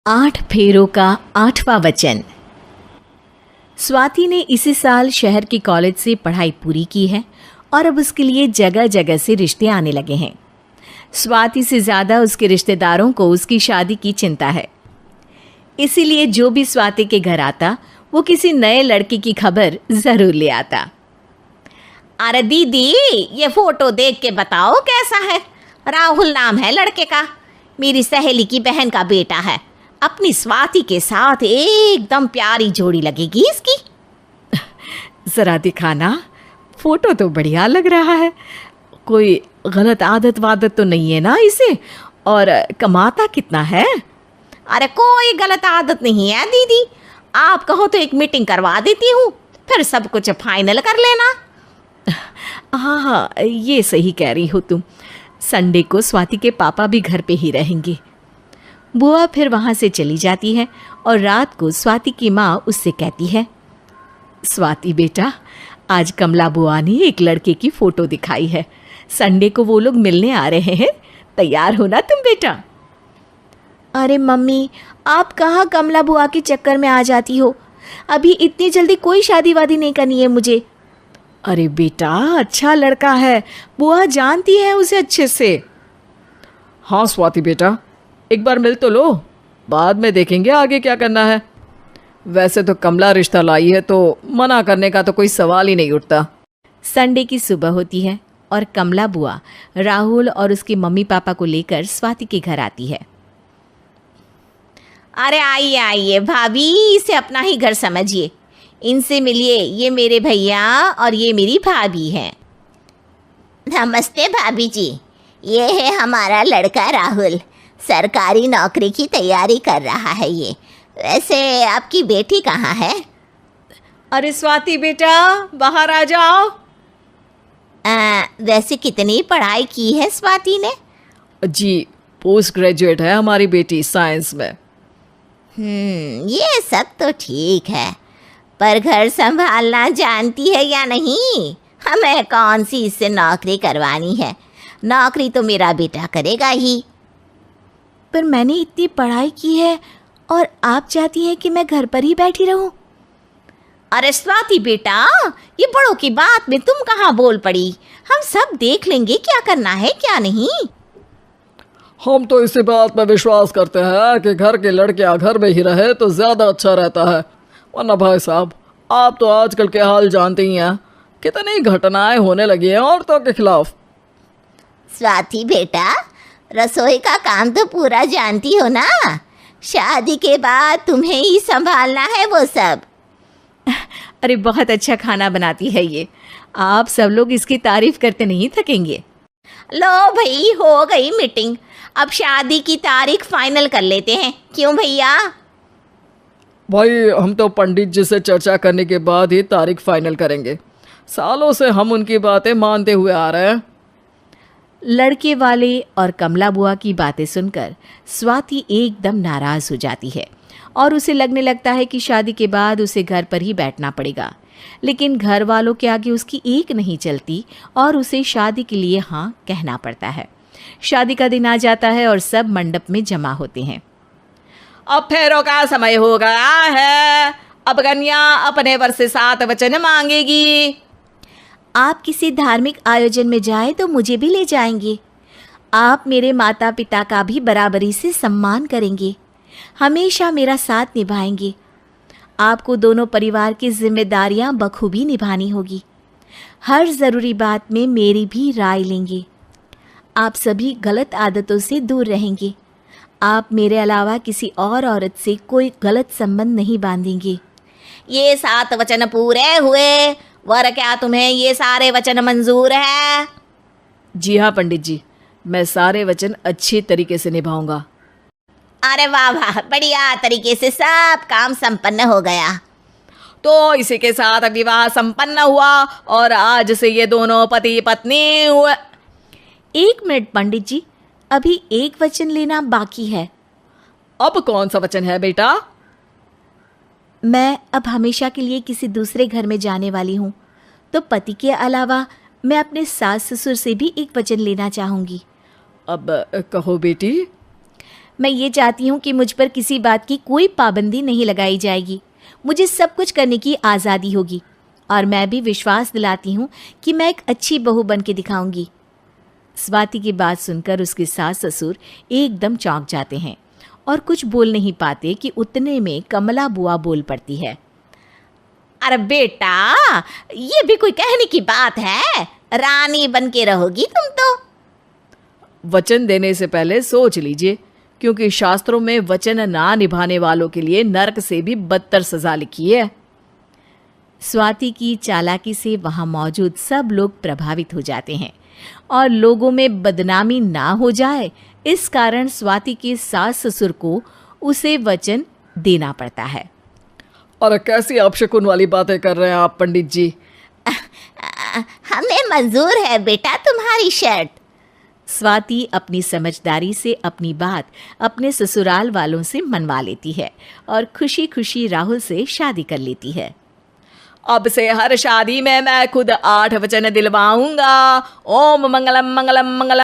8 फेरों का 8वां वचन। स्वाति ने इसी साल शहर के कॉलेज से पढ़ाई पूरी की है और अब उसके लिए जगह जगह से रिश्ते आने लगे हैं। स्वाति से ज़्यादा उसके रिश्तेदारों को उसकी शादी की चिंता है, इसीलिए जो भी स्वाति के घर आता वो किसी नए लड़के की खबर ज़रूर ले आता। अरे दीदी, ये फोटो देख के बताओ कैसा है। राहुल नाम है लड़के का, मेरी सहेली की बहन का बेटा है। अपनी स्वाति के साथ एकदम प्यारी जोड़ी लगेगी इसकी। ज़रा दिखाना, फोटो तो बढ़िया लग रहा है। कोई गलत आदत वादत तो नहीं है ना इसे? और कमाता कितना है? अरे कोई गलत आदत नहीं है दीदी, आप कहो तो एक मीटिंग करवा देती हूँ, फिर सब कुछ फाइनल कर लेना। हाँ हाँ, ये सही कह रही हो तुम। संडे को स्वाति के पापा भी घर पे ही रहेंगे। बुआ फिर वहाँ से चली जाती है और रात को स्वाति की माँ उससे कहती है, स्वाति बेटा, आज कमला बुआ ने एक लड़के की फ़ोटो दिखाई है। संडे को वो लोग मिलने आ रहे हैं, तैयार हो ना तुम बेटा? अरे मम्मी, आप कहाँ कमला बुआ के चक्कर में आ जाती हो? अभी इतनी जल्दी कोई शादी वादी नहीं करनी है मुझे। अरे बेटा, अच्छा लड़का है, बुआ जानती है उसे अच्छे से। हाँ स्वाति बेटा, एक बार मिल तो लो, बाद में देखेंगे आगे क्या करना है। वैसे तो कमला रिश्ता लाई है तो मना करने का तो कोई सवाल ही नहीं उठता। संडे की सुबह होती है और कमला बुआ राहुल और उसके मम्मी पापा को लेकर स्वाति के घर आती है। अरे आइए आइए भाभी, इसे अपना ही घर समझिए, इनसे मिलिए। ये मेरे भैया और ये मेरी भाभी हैं। नमस्ते भाभी जी, ये है हमारा लड़का राहुल, सरकारी नौकरी की तैयारी कर रहा है ये। वैसे आपकी बेटी कहाँ है? अरे स्वाति बेटा, बाहर आ जाओ। वैसे कितनी पढ़ाई की है स्वाति ने? जी, पोस्ट ग्रेजुएट है हमारी बेटी साइंस में। ये सब तो ठीक है, पर घर संभालना जानती है या नहीं? हमें कौन सी इससे नौकरी करवानी है, नौकरी तो मेरा बेटा करेगा ही। पर मैंने इतनी पढ़ाई की है और आप चाहती हैं कि मैं घर पर ही बैठी रहूं? अरे स्वाति बेटा, ये बड़ों की बात में तुम कहाँ बोल पड़ी? हम सब देख लेंगे क्या करना है क्या नहीं। हम तो इसी बात में विश्वास करते हैं कि घर के लड़कियां घर में ही रहे तो ज़्यादा अच्छा रहता है। वरना भाई साहब, आप तो आजकल के हाल जानते ही हैं, कितनी घटनाएं होने लगी हैं औरतों के खिलाफ। स्वाति बेटा, रसोई का काम तो पूरा जानती हो ना? शादी के बाद तुम्हें ही संभालना है वो सब। अरे बहुत अच्छा खाना बनाती है ये, आप सब लोग इसकी तारीफ करते नहीं थकेंगे। लो भाई, हो गई मीटिंग, अब शादी की तारीख फाइनल कर लेते हैं, क्यों भैया? भाई, हम तो पंडित जी से चर्चा करने के बाद ही तारीख फाइनल करेंगे। सालों से हम उनकी बातें मानते हुए आ रहे हैं। लड़के वाले और कमला बुआ की बातें सुनकर स्वाति एकदम नाराज़ हो जाती है और उसे लगने लगता है कि शादी के बाद उसे घर पर ही बैठना पड़ेगा। लेकिन घर वालों के आगे उसकी एक नहीं चलती और उसे शादी के लिए हाँ कहना पड़ता है। शादी का दिन आ जाता है और सब मंडप में जमा होते हैं। अब फेरों का समय हो गया है, अब कन्या अपने वर से 7 वचन मांगेगी। आप किसी धार्मिक आयोजन में जाएं तो मुझे भी ले जाएंगे। आप मेरे माता पिता का भी बराबरी से सम्मान करेंगे, हमेशा मेरा साथ निभाएंगे। आपको दोनों परिवार की जिम्मेदारियां बखूबी निभानी होगी। हर ज़रूरी बात में मेरी भी राय लेंगे। आप सभी गलत आदतों से दूर रहेंगे। आप मेरे अलावा किसी और औरत से कोई गलत संबंध नहीं बांधेंगे। ये 7 वचन पूरे हुए, वर क्या तुम्हें ये सारे वचन मंजूर है? जी हाँ पंडित जी, मैं सारे वचन अच्छी तरीके से निभाऊंगा। अरे वाह वाह, बढ़िया तरीके से सब काम संपन्न हो गया। तो इसी के साथ विवाह संपन्न हुआ और आज से ये दोनों पति पत्नी हुए। 1 मिनट पंडित जी, अभी एक वचन लेना बाकी है। अब कौन सा वचन है बेटा? मैं अब हमेशा के लिए किसी दूसरे घर में जाने वाली हूँ, तो पति के अलावा मैं अपने सास ससुर से भी एक वचन लेना चाहूँगी। अब कहो बेटी। मैं ये चाहती हूँ कि मुझ पर किसी बात की कोई पाबंदी नहीं लगाई जाएगी। मुझे सब कुछ करने की आज़ादी होगी और मैं भी विश्वास दिलाती हूँ कि मैं एक अच्छी बहू बन के दिखाऊंगी। स्वाति की बात सुनकर उसके सास ससुर एकदम चौंक जाते हैं और कुछ बोल नहीं पाते कि उतने में कमला बुआ बोल पड़ती है। अरे बेटा, ये भी कोई कहने की बात है? रानी बन के रहोगी तुम तो। वचन देने से पहले सोच लीजिए, क्योंकि शास्त्रों में वचन ना निभाने वालों के लिए नरक से भी बदतर सजा लिखी है। स्वाति की चालाकी से वहाँ मौजूद सब लोग प्रभावित हो जाते हैं और लोगों में बदनामी ना हो जाए, इस कारण स्वाति के सास ससुर को उसे वचन देना पड़ता है। अरे कैसी अपशकुन वाली बातें कर रहे हैं आप पंडित जी। हमें मंजूर है बेटा तुम्हारी शर्त। स्वाति अपनी समझदारी से अपनी बात अपने ससुराल वालों से मनवा लेती है और खुशी खुशी राहुल से शादी कर लेती है। अब से हर शादी में मैं खुद 8 वचन दिलवाऊंगा। ओम मंगलम मंगलम मंगलम।